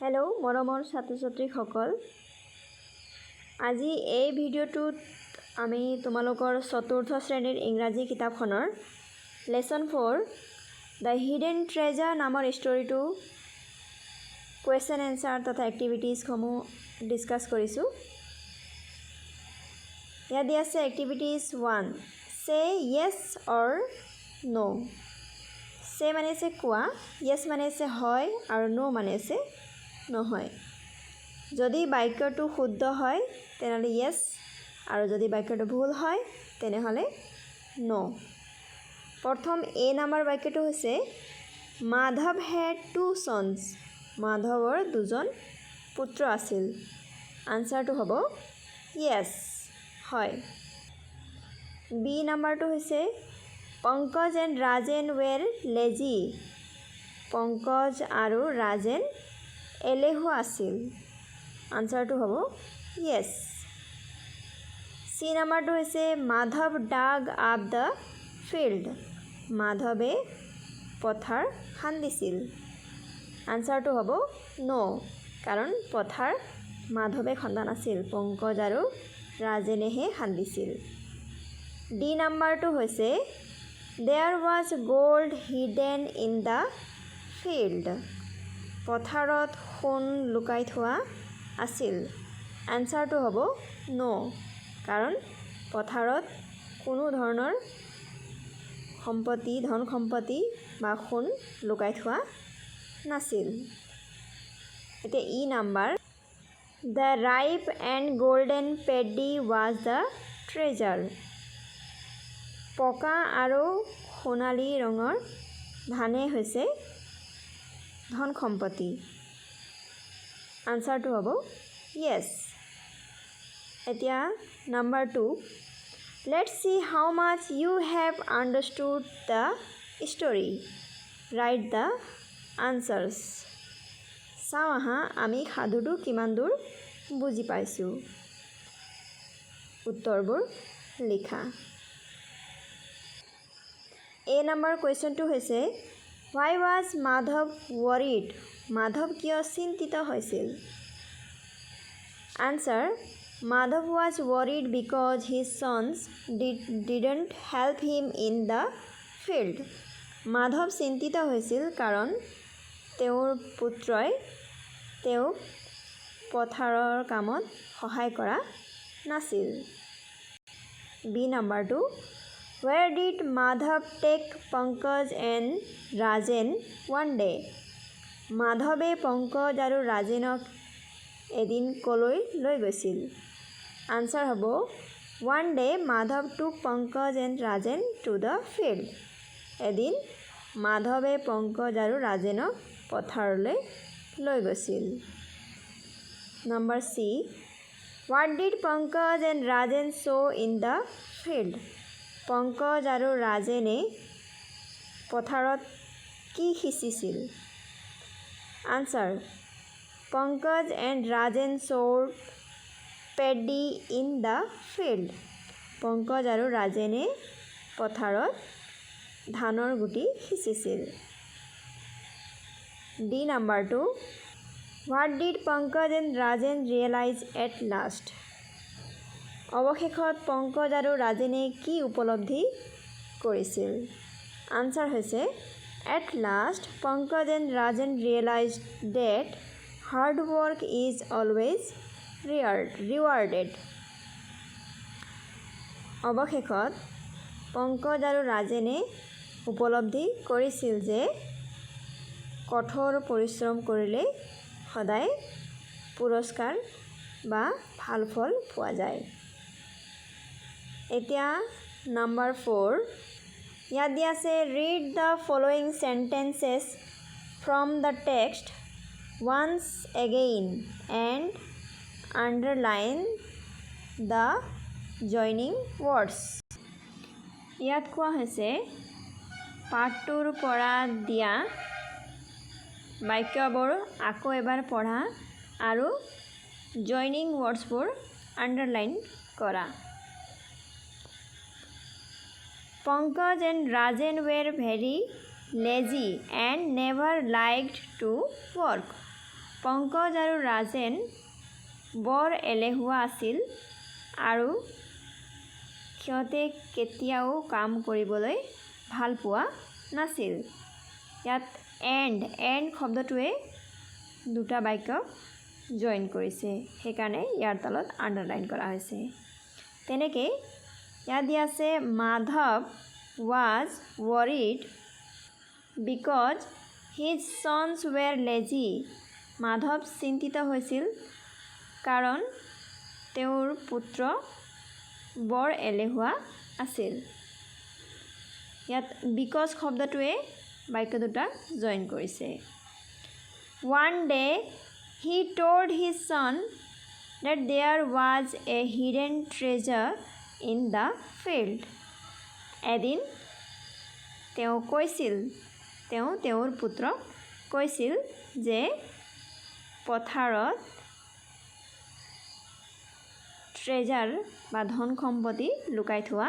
Hello मरমৰ ছাত্ৰ-ছাত্ৰীসকল আজি এই ভিডিঅ'টোত আমি তোমালোকৰ চতুৰ্থ শ্ৰেণীৰ ইংৰাজী কিতাপখনৰ লেসন 4 দ্য হিডেন ট্ৰেজাৰ নামৰ ষ্টৰীটো কুৱেশ্যন এনসাৰ তথা এক্টিভিটিজ সমূহ ডিসকাস কৰিছো। ইয়াত দিয়া আছে এক্টিভিটিজ 1 সে yes or no। সে মানে আছে কোৱা, yes মানে আছে হয় আৰু no মানে আছে নহয়। যদি বাক্যটো শুদ্ধ হয় তেনেহলে yes আৰু যদি বাক্যটো ভুল হয় তেনেহলে no। প্ৰথম এ নাম্বাৰ বাক্যটো হৈছে মাধৱ had two sons। মাধৱৰ দুজন পুত্ৰ আছিল। আনসাৰটো হ'ব yes হয়। বি নাম্বাৰটো হৈছে Pankaj and Rajen were lazy। Pankaj আৰু ৰাজেন এলেহুৱা আছিল। আনসাৰটো হ'ব yes। সি নাম্বাৰটো হৈছে Madhav dug up the field। মাধৱে পথাৰ খান্দিছিল। আনসাৰটো হ'ব no, কাৰণ পথাৰ মাধৱে খন্দা নাছিল, পংকজ আৰু ৰাজেনেহে খান্দিছিল। ডি নাম্বাৰটো হৈছে there was gold hidden in the field। পথাৰত সোণ লুকাই থোৱা আছিল। আনসাৰটো হ'ব no, কাৰণ পথাৰত কোনো ধৰণৰ ধন সম্পত্তি বা সোণ লুকাই থোৱা নাছিল। এতিয়া ই number the ripe and golden paddy was the treasure। পকা আৰু সোণালী ৰঙৰ ধানে হৈছে ধন সম্পত্তি। আনসাৰটো হ'ব yes। এতিয়া number 2 let's see how much you have understood the story, write the answers। চাওঁ আহা আমি সাধুটো কিমান দূৰ বুজি পাইছোঁ। উত্তৰবোৰ লিখা। এ নাম্বাৰ কুৱেশ্যনটো হৈছে why was Madhav worried। Madhav কিয় চিন্তিত হৈছিল। Answer Madhav was worried because his sons didn't help him in the field। Madhav চিন্তিত হৈছিল কাৰণ তেওঁৰ পুত্ৰই তেওঁক পথাৰৰ কামত সহায় কৰা নাছিল। বি নাম্বাৰটো where did Madhav take Pankaj and Rajen one day। মাধৱে পংকজ আৰু ৰাজেনক এদিন কলৈ লৈ গৈছিল। আনসাৰ হ'ব one day Madhav took Pankaj and Rajen to the field। এদিন মাধৱে পংকজ আৰু ৰাজেনক পথাৰলৈ লৈ গৈছিল। Number C what did Pankaj and Rajen show in the field। Pankaj আৰু ৰাজেনে পথাৰত কি সিঁচিছিল। Answer Pankaj and Rajen showed paddy in the field। Pankaj আৰু ৰাজেনে পথাৰত ধানৰ গুটি সিঁচিছিল। ডি নাম্বাৰটো what did Pankaj and Rajen realize at last। অৱশেষত পংকজ আৰু ৰাজেনে কি উপলব্ধি কৰিছিল। আনসাৰ হৈছে at last Pankaj and Rajen realized that hard work is always rewarded। অৱশেষত পংকজ আৰু ৰাজেনে উপলব্ধি কৰিছিল যে কঠোৰ পৰিশ্ৰম কৰিলে সদায় পুৰস্কাৰ বা ভাল ফল পোৱা যায়। এতিয়া নাম্বাৰ 4 ইয়াত দিয়া আছে read the following sentences from the text once again and underline the joining words। ইয়াত কোৱা হৈছে পাঠটোৰ পৰা দিয়া বাক্যবোৰ আকৌ এবাৰ পঢ়া আৰু জইনিং ৱৰ্ডছবোৰ আণ্ডাৰলাইন কৰা। Pankaj and Rajen were very lazy and never liked to work। Pankaj আৰু ৰাজেন বৰ এলেহুৱা আছিল আৰু সিহঁতে কেতিয়াও কাম কৰিবলৈ ভাল পোৱা নাছিল। ইয়াত এণ্ড শব্দটোৱে দুটা বাক্য জইন কৰিছে, সেইকাৰণে ইয়াৰ তলত আণ্ডাৰলাইন কৰা হৈছে। তেনেকৈ ইয়াত দিয়া আছে Madhav was worried because his sons were lazy. Madhav চিন্তিত হৈছিল কাৰণ তেওঁৰ পুত্ৰ বৰ এলেহুৱা আছিল। ইয়াত বিকজ শব্দটোৱে বাক্য দুটা জইন কৰিছে। One day he told his son that there was a hidden treasure in the field. এদিন তেওঁৰ পুত্ৰক কৈছিল যে পথাৰত ট্ৰেজাৰ বা ধন সম্পত্তি লুকাই থোৱা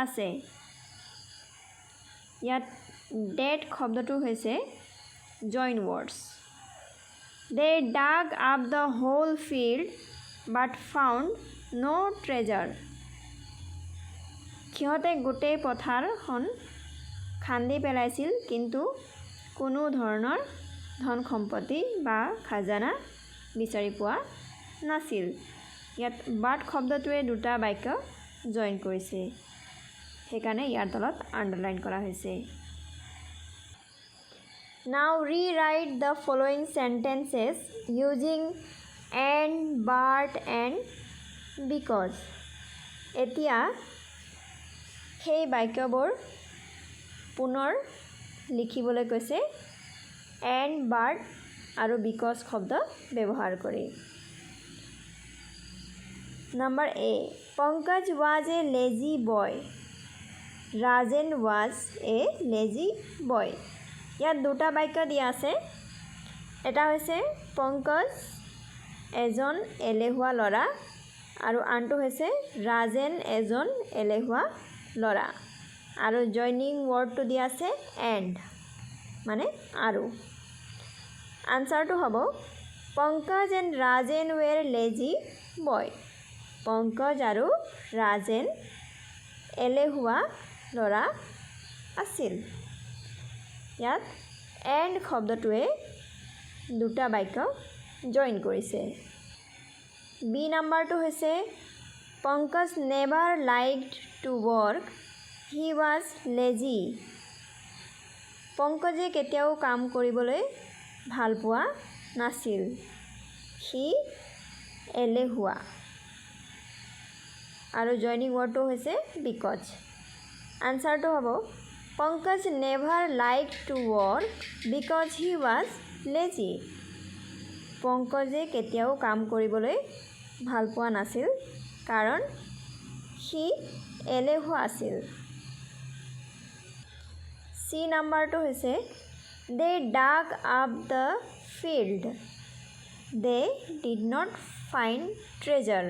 আছে। ইয়াত ডেট শব্দটো হৈছে join words. They dug up the whole field but found no treasure. সিহঁতে গোটেই পথাৰখন খান্দি পেলাইছিল কিন্তু কোনো ধৰণৰ ধন সম্পত্তি বা খাজানা বিচাৰি পোৱা নাছিল। ইয়াত বাট শব্দটোৱে দুটা বাক্য জইন কৰিছে, সেইকাৰণে ইয়াৰ তলত আণ্ডাৰলাইন কৰা হৈছে। Now rewrite the following sentences using and, but and because. এতিয়া সেই বাক্যবোৰ পুনৰ লিখিবলৈ কৈছে and, but আৰু because শব্দ ব্যৱহাৰ কৰি। Number A, Pankaj was a lazy boy. Rajan was a lazy boy. ইয়াত দুটা বাক্য দিয়া আছে। এটা হৈছে পংকজ এজন এলেহুৱা ল'ৰা আৰু আনটো হৈছে ৰাজেন এজন এলেহুৱা ল'ৰা, আৰু জইনিং ৱৰ্ডটো দিয়া আছে এণ্ড, মানে আৰু। আনচাৰটো হ'ব পংকজ এণ্ড ৰাজেন ৱেৰ লেজি বয়। পংকজ আৰু ৰাজেন এলেহুৱা ল'ৰা আছিল। ইয়াত এণ্ড শব্দটোৱে দুটা বাক্য জইন কৰিছে। বি নাম্বাৰটো হৈছে Pankaj never liked to work, he was lazy. পংকজে কেতিয়াও কাম কৰিবলৈ ভাল পোৱা নাছিল, সি এলেহুৱা, আৰু জইনিং ৱৰ্ডটো হৈছে বিকজ। আনচাৰটো হ'ব Pankaj never like to work because he was lazy. পংকজে কেতিয়াও কাম কৰিবলৈ ভাল পোৱা নাছিল কাৰণ সি এলেহুৱা আছিল। চি নাম্বাৰটো হৈছে they dug up the field, they did not find treasure.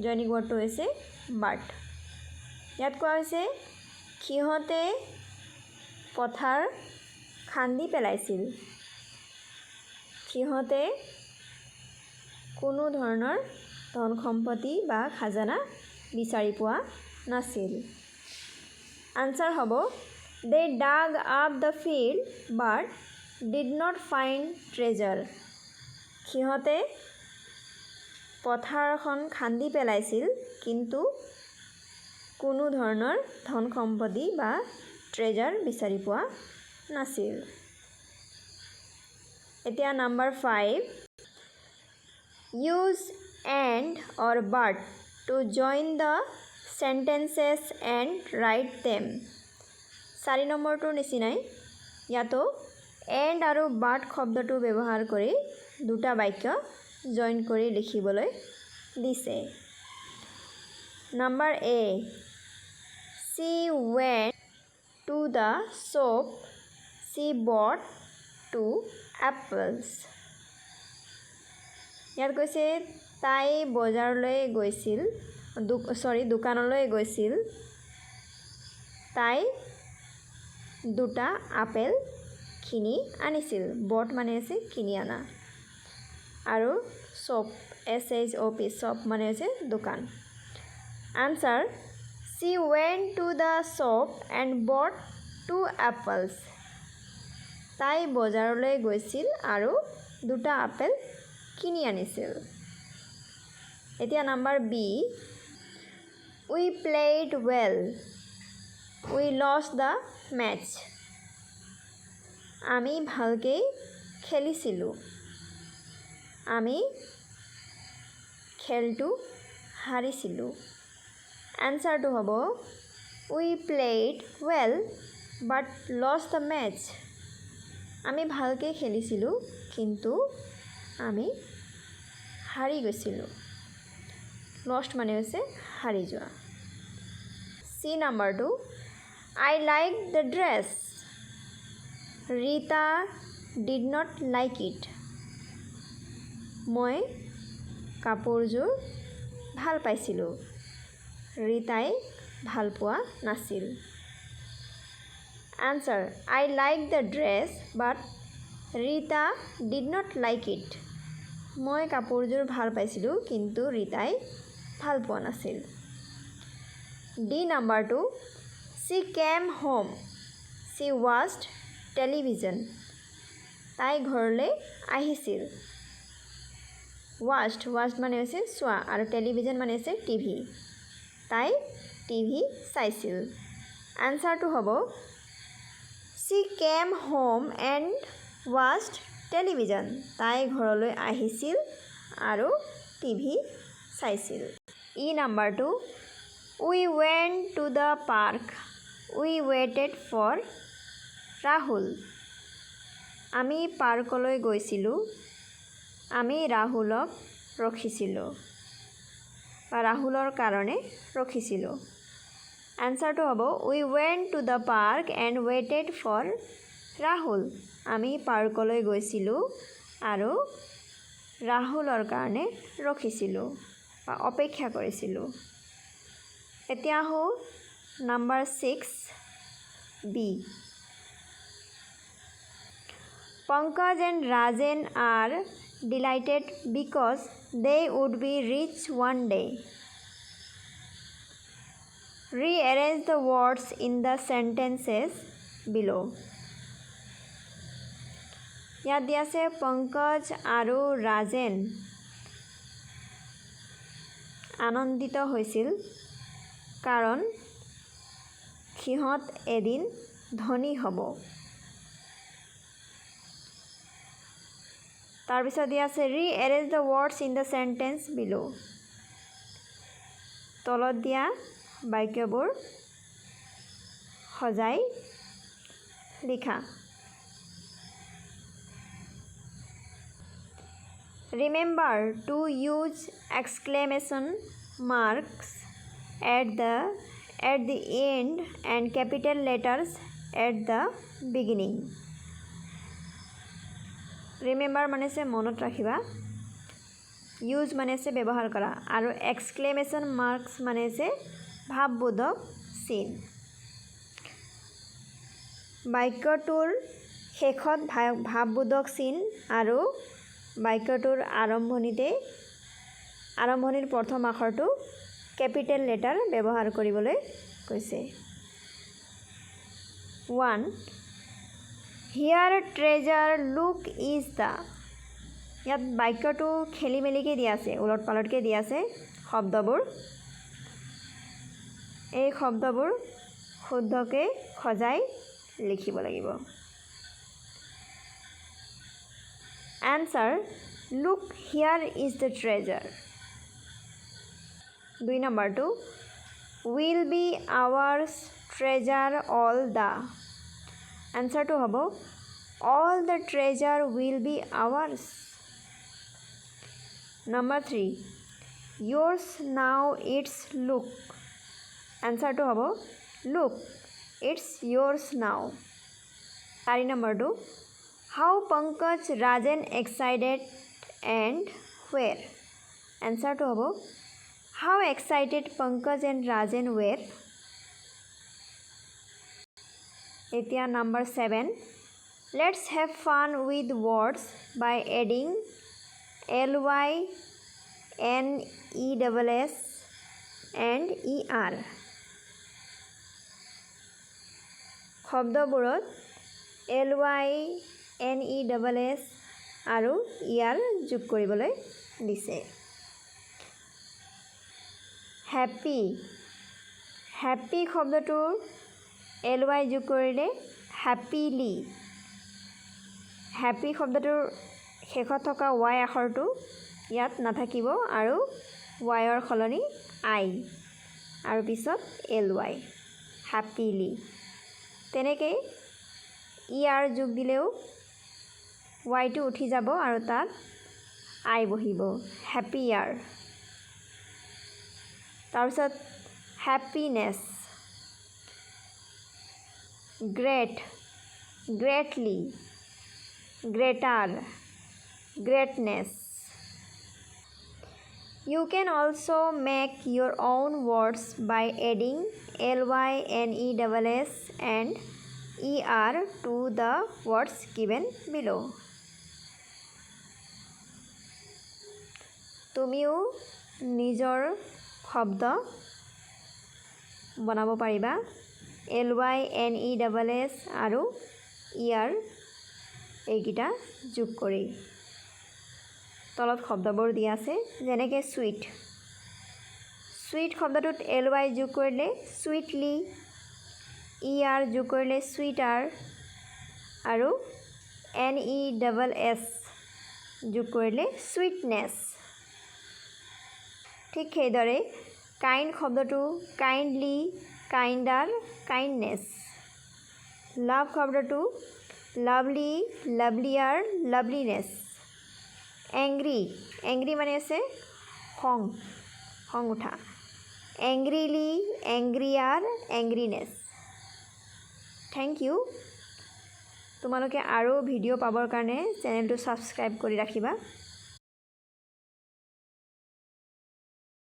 Joining ৱৰ্ডটো হৈছে বাট। ইয়াত কোৱা হৈছে সিহঁতে পথাৰ খান্দি পেলাইছিল, সিহঁতে কোনো ধৰণৰ ধন সম্পত্তি বা খাজানা বিচাৰি পোৱা নাছিল। আনচাৰ হ'ব দে dug up the field but did not find treasure. সিহঁতে পথাৰখন খান্দি পেলাইছিল কিন্তু কোনো ধৰণৰ ধন সম্পত্তি বা ট্ৰেজাৰ বিচাৰি পোৱা নাছিল। এতিয়া number 5, use and or but to join the sentences and write them. 4 নম্বৰটোৰ নিচিনাই ইয়াতো এণ্ড আৰু বাট শব্দটো ব্যৱহাৰ কৰি দুটা বাক্য জইন কৰি লিখিবলৈ দিছে। Number A, she went to the shop, she bought 2 apples. ইয়াত কৈছে তাই বজাৰলৈ গৈছিল, দোকানলৈ গৈছিল, তাই 2টা আপেল কিনি আনিছিল বট মানে হৈছে কিনি আনা আৰু shop shop shop মানে হৈছে দোকান answer she went to the shop and bought 2 apples তাই বজাৰলৈ গৈছিল আৰু দুটা আপেল কিনি আনিছিল এতিয়া number B we played well we lost the match আমি ভালকে খেলিছিলোঁ আমি খেলটো হাৰিছিলোঁ এনসাৰটো হ'ব we played well but lost the match আমি ভালকে খেলিছিলোঁ কিন্তু আমি হাৰি গৈছিলোঁ lost মানে হৈছে হাৰি যোৱা সি নাম্বাৰটো I liked the dress Rita did not like it মই কাপোৰযোৰ ভাল পাইছিলোঁ ৰীতাই ভাল পোৱা নাছিল answer I liked the dress but Rita did not like it মই কাপোৰযোৰ ভাল পাইছিলোঁ কিন্তু ৰীতাই ভাল পোৱা নাছিল ডি নাম্বাৰটো she came home she watched television তাই ঘৰলৈ আহিছিল watched মানে হৈছে চোৱা আৰু টেলিভিজন মানে হৈছে টিভি তাই টিভি চাইছিল আনসাৰটো হ'ব she came home and watched television তাই ঘৰলৈ আহিছিল আৰু টিভি চাইছিল ই নাম্বাৰটো we went to the park we waited for Rahul আমি পাৰ্কলৈ গৈছিলোঁ আমি ৰাহুলক ৰখিছিলোঁ বা ৰাহুলৰ কাৰণে ৰখিছিলোঁ আনসাৰটো হ'ব we went to the park and waited for Rahul আমি পাৰ্কলৈ গৈছিলোঁ আৰু ৰাহুলৰ কাৰণে ৰখিছিলোঁ বা অপেক্ষা কৰিছিলোঁ এতিয়া হও number 6 B Pankaj and Rajan are delighted because they would be rich one day. Rearrange the words in the sentences below. ইয়াত দিয়া আছে পংকজ আৰু ৰাজেন আনন্দিত হৈছিল কাৰণ সিহঁত এদিন ধনী হ'ব তাৰপিছত দিয়া আছে rearrange the words in the sentence below তলত দিয়া বাক্যবোৰ সজাই লিখা remember to use exclamation marks at the end and capital letters at the beginning remember মানে আছে মনত ৰাখিবা use মানে আছে ব্যৱহাৰ কৰা আৰু exclamation marks মানে আছে ভাৱবোধক চিন বাক্যটোৰ শেষত ভাৱবোধক চিন আৰু বাক্যটোৰ আৰম্ভণিৰ প্ৰথম আখৰটো কেপিটেল লেটাৰ ব্যৱহাৰ কৰিবলৈ কৈছে 1 Here treasure look is the ইয়াত বাক্যটো খেলি মেলিকে দিয়া আছে উলট পালটকে দিয়া আছে শব্দবোৰ এই শব্দবোৰ শুদ্ধকে খজাই লিখিব লাগিব Answer look here is the treasure 2 number 2 will be ours treasure all the Answer to hobo all the treasure will be ours Number 3 yours now it's look Answer to hobo look it's yours now 3 number 2 How Pankaj Rajan excited and where Answer to hobo How excited Pankaj and Rajan were এতিয়া number 7 Let's have fun with words by adding ly, nes and er. শব্দবোৰত ly, nes আৰু er যোগ কৰিবলৈ দিছে। Happy happy শব্দটোৰ ly যোগ কৰিলে happily. Happy শব্দটোৰ শেষত থকা y আখৰটো ইয়াত নাথাকিব আৰু yৰ সলনি I আৰু পিছত ly হ্যাপিলি। তেনেকৈ er যোগ দিলেও yটো উঠি যাব আৰু তাত I বহিব হ্যাপিয়াৰ। তাৰপিছত হ্যাপিনেছ great গ্ৰেটলি greater greatness. You can also make your own words by adding ly, nes and er to the words given below. তুমিও নিজৰ শব্দ বনাব পাৰিবা ly, nes আৰু er এইকেইটা যোগ কৰি। তলত শব্দবোৰ দিয়া আছে যেনেকৈ সুইট সুইট শব্দটোত ly যোগ কৰিলে সুইটলি, er যোগ কৰিলে সুইটাৰ আৰু nes যোগ কৰিলে সুইটনেছ। ঠিক সেইদৰে কাইণ্ড শব্দটো কাইণ্ডলি, কাইণ্ডাৰ, কাইণ্ডনেছ। লাভ শব্দটো lovely, lovelier, loveliness. Angry angry মানে আছে খং, খং উঠা। Angrily, angrier, angriness. Thank you. তোমালোকে আৰু ভিডিঅ' পাবৰ কাৰণে চেনেলটো ছাবস্ক্ৰাইব কৰি ৰাখিবা।